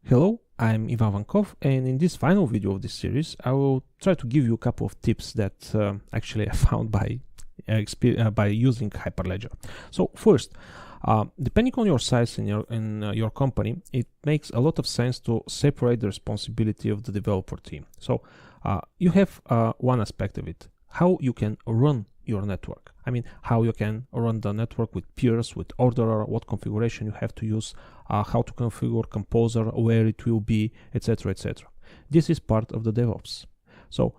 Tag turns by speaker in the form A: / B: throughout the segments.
A: Hello, I'm Ivan Vankov, and in this final video of this series, I will try to give you a couple of tips that actually I found by using Hyperledger. So first, depending on your size in your company, it makes a lot of sense to separate the responsibility of the developer team. So you have one aspect of it, how you can run your network. I mean, how you can run the network with peers, with orderer, what configuration you have to use, how to configure composer, where it will be, etc., etc. This is part of the DevOps. So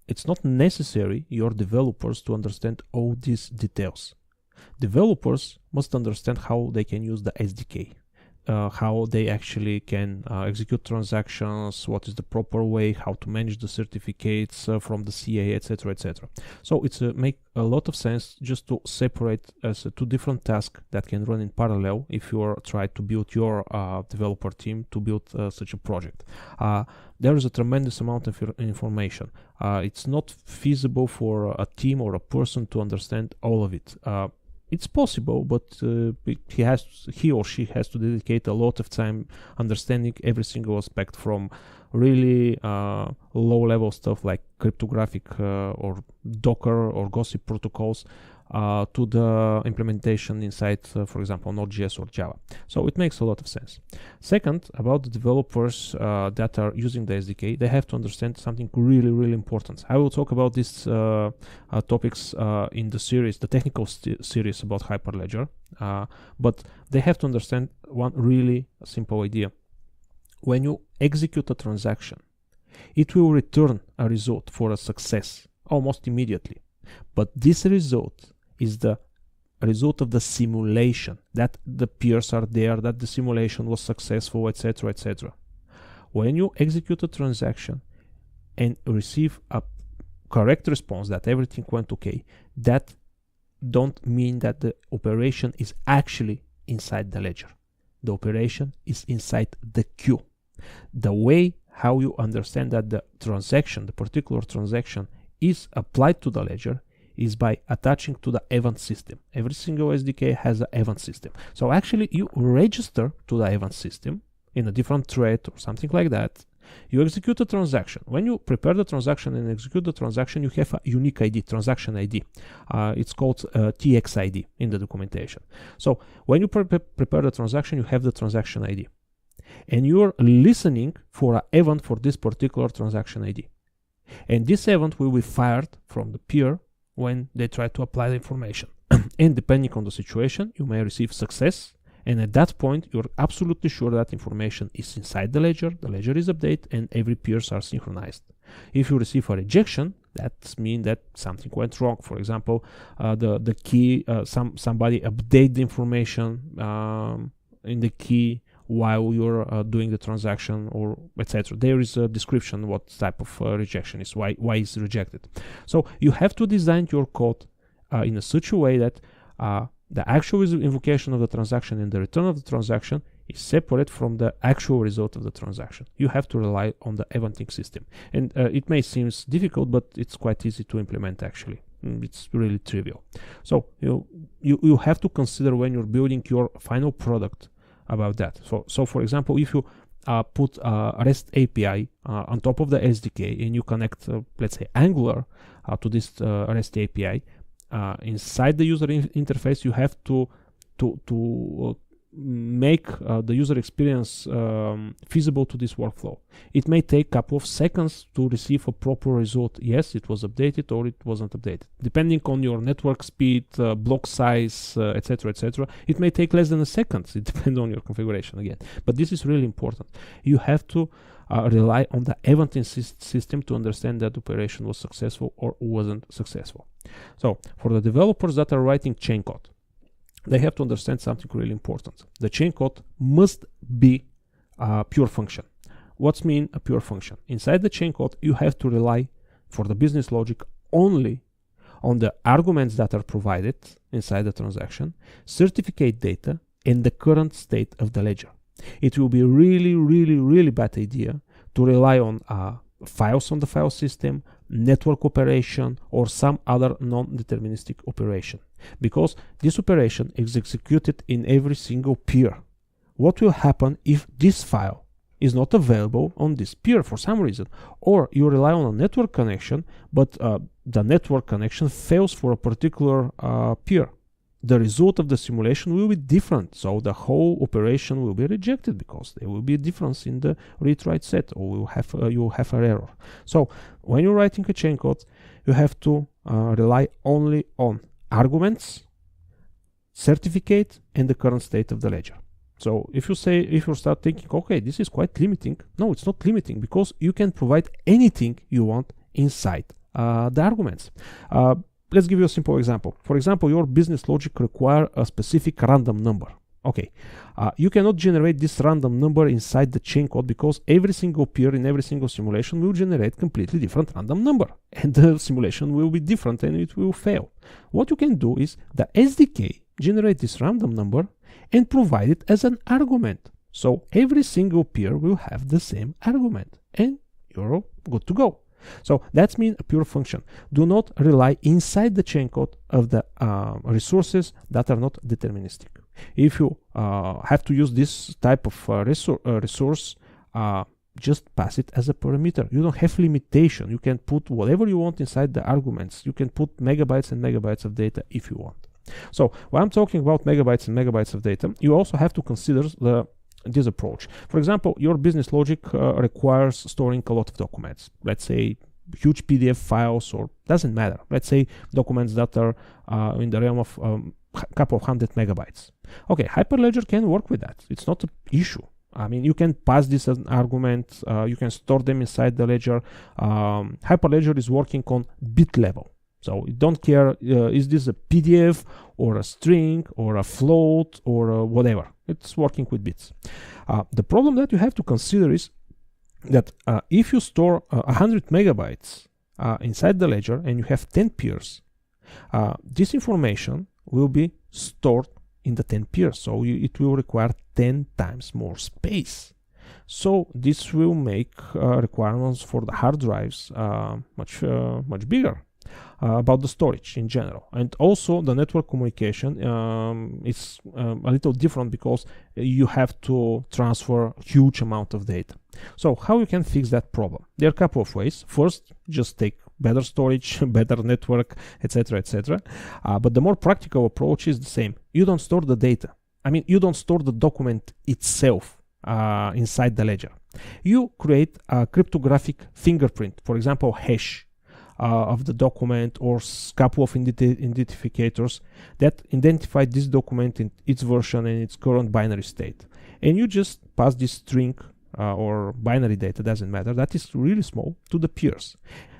A: it's not necessary your developers to understand all these details. Developers must understand how they can use the SDK, how they actually can execute transactions, what is the proper way, how to manage the certificates from the CA, etc., etc. So it's make a lot of sense just to separate as two different tasks that can run in parallel if you are trying to build your developer team to build such a project. There is a tremendous amount of information. It's not feasible for a team or a person to understand all of it. It's possible, but he or she has to dedicate a lot of time understanding every single aspect, from really low-level stuff like cryptographic or Docker or Gossip protocols to the implementation inside, for example, Node.js or Java. So it makes a lot of sense. Second, about the developers that are using the SDK, they have to understand something really, really important. I will talk about these topics in the series, the technical series about Hyperledger, but they have to understand one really simple idea. When you execute a transaction, it will return a result for a success almost immediately. But this result is the result of the simulation, that the peers are there, that the simulation was successful, etc., etc. When you execute a transaction and receive a correct response that everything went okay, that don't mean that the operation is actually inside the ledger. The operation is inside the queue. The way how you understand that the transaction, the particular transaction, is applied to the ledger is by attaching to the event system. Every single SDK has an event system. So actually you register to the event system in a different thread or something like that. You execute a transaction. When you prepare the transaction and execute the transaction, you have a unique ID, transaction ID. It's called TXID in the documentation. So when you prepare the transaction, you have the transaction ID. And you're listening for an event for this particular transaction ID. And this event will be fired from the peer when they try to apply the information. And depending on the situation, you may receive success. And at that point, you're absolutely sure that information is inside the ledger is updated, and every peers are synchronized. If you receive a rejection, that means that something went wrong. For example, the key, somebody update the information in the key while you're doing the transaction, or etc. There is a description what type of rejection is, why it's rejected. So you have to design your code in such a way that the actual invocation of the transaction and the return of the transaction is separate from the actual result of the transaction. You have to rely on the eventing system. And it may seem difficult, but it's quite easy to implement actually. It's really trivial. So you have to consider when you're building your final product about that. So for example, if you put a REST API on top of the SDK and you connect, let's say, Angular to this REST API, inside the user interface, you have to make the user experience feasible to this workflow. It may take a couple of seconds to receive a proper result. Yes, it was updated or it wasn't updated. Depending on your network speed, block size, etc., etc., it may take less than a second. It depends on your configuration again. But this is really important. You have to rely on the eventing system to understand that operation was successful or wasn't successful. So for the developers that are writing chain code, they have to understand something really important. The chain code must be a pure function. What's mean a pure function? Inside the chain code, you have to rely for the business logic only on the arguments that are provided inside the transaction, certificate data, and the current state of the ledger. It will be really, really, really bad idea to rely on files on the file system, network operation, or some other non-deterministic operation, because this operation is executed in every single peer. What will happen if this file is not available on this peer for some reason, or you rely on a network connection, but the network connection fails for a particular peer, the result of the simulation will be different. So the whole operation will be rejected because there will be a difference in the read-write set, or you will have an error. So when you're writing a chain code, you have to rely only on arguments, certificate, and the current state of the ledger. So if you start thinking, okay, this is quite limiting. No, it's not limiting, because you can provide anything you want inside the arguments. Let's give you a simple example. For example, your business logic requires a specific random number. Okay, you cannot generate this random number inside the chain code, because every single peer in every single simulation will generate completely different random number, and the simulation will be different and it will fail. What you can do is the SDK generate this random number and provide it as an argument. So every single peer will have the same argument and you're good to go. So that means a pure function. Do not rely inside the chain code of the resources that are not deterministic. If you have to use this type of resource, just pass it as a parameter. You don't have limitation. You can put whatever you want inside the arguments. You can put megabytes and megabytes of data if you want. So when I'm talking about megabytes and megabytes of data, you also have to consider this approach. For example, your business logic requires storing a lot of documents. Let's say huge PDF files, or doesn't matter. Let's say documents that are in the realm of a couple of 100 megabytes. Okay, Hyperledger can work with that. It's not an issue. I mean, you can pass this as an argument. You can store them inside the ledger. Hyperledger is working on bit level. So you don't care, is this a PDF or a string or a float or whatever. It's working with bits. The problem that you have to consider is that if you store 100 megabytes inside the ledger and you have 10 peers, this information will be stored in the 10 peers. So it will require 10 times more space. So this will make requirements for the hard drives much bigger. About the storage in general, and also the network communication is a little different, because you have to transfer a huge amount of data. So how you can fix that problem? There are a couple of ways. First, just take better storage, better network, etc., etc. But the more practical approach is the same. You don't store the data. I mean, you don't store the document itself inside the ledger. You create a cryptographic fingerprint, for example, hash of the document, or couple of identifiers that identify this document in its version and its current binary state. And you just pass this string or binary data, doesn't matter, that is really small, to the peers,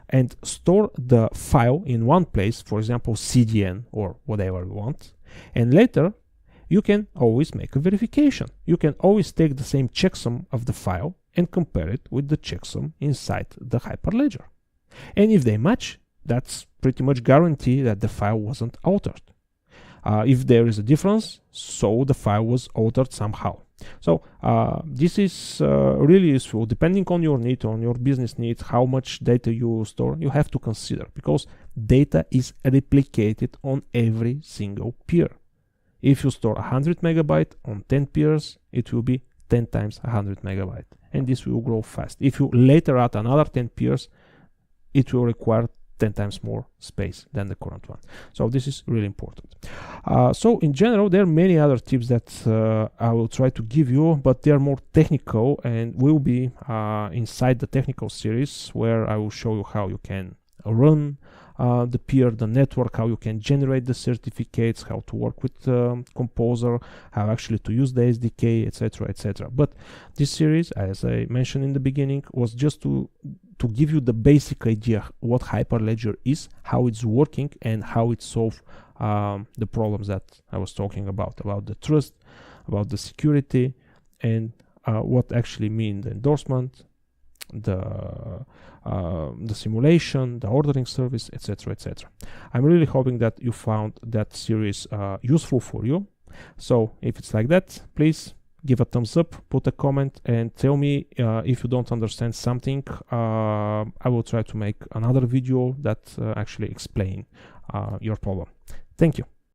A: and store the file in one place, for example CDN or whatever you want. And later you can always make a verification. You can always take the same checksum of the file and compare it with the checksum inside the Hyperledger. And if they match, that's pretty much guarantee that the file wasn't altered. If there is a difference, so the file was altered somehow. So this is really useful. Depending on your need, on your business needs, how much data you store, you have to consider, because data is replicated on every single peer. If you store 100 megabyte on 10 peers, it will be 10 times 100 megabyte, and this will grow fast. If you later add another 10 peers, it will require 10 times more space than the current one. So this is really important. So in general, there are many other tips that I will try to give you, but they are more technical and will be inside the technical series, where I will show you how you can run the peer, the network, how you can generate the certificates, how to work with Composer, how actually to use the SDK, etc., etc. But this series, as I mentioned in the beginning, was just to give you the basic idea what Hyperledger is, how it's working, and how it solves the problems that I was talking about the trust, about the security, and what actually mean the endorsement, the simulation, the ordering service, etc., etc. I'm really hoping that you found that series useful for you. So if it's like that, please give a thumbs up, put a comment, and tell me if you don't understand something. I will try to make another video that actually explain your problem. Thank you.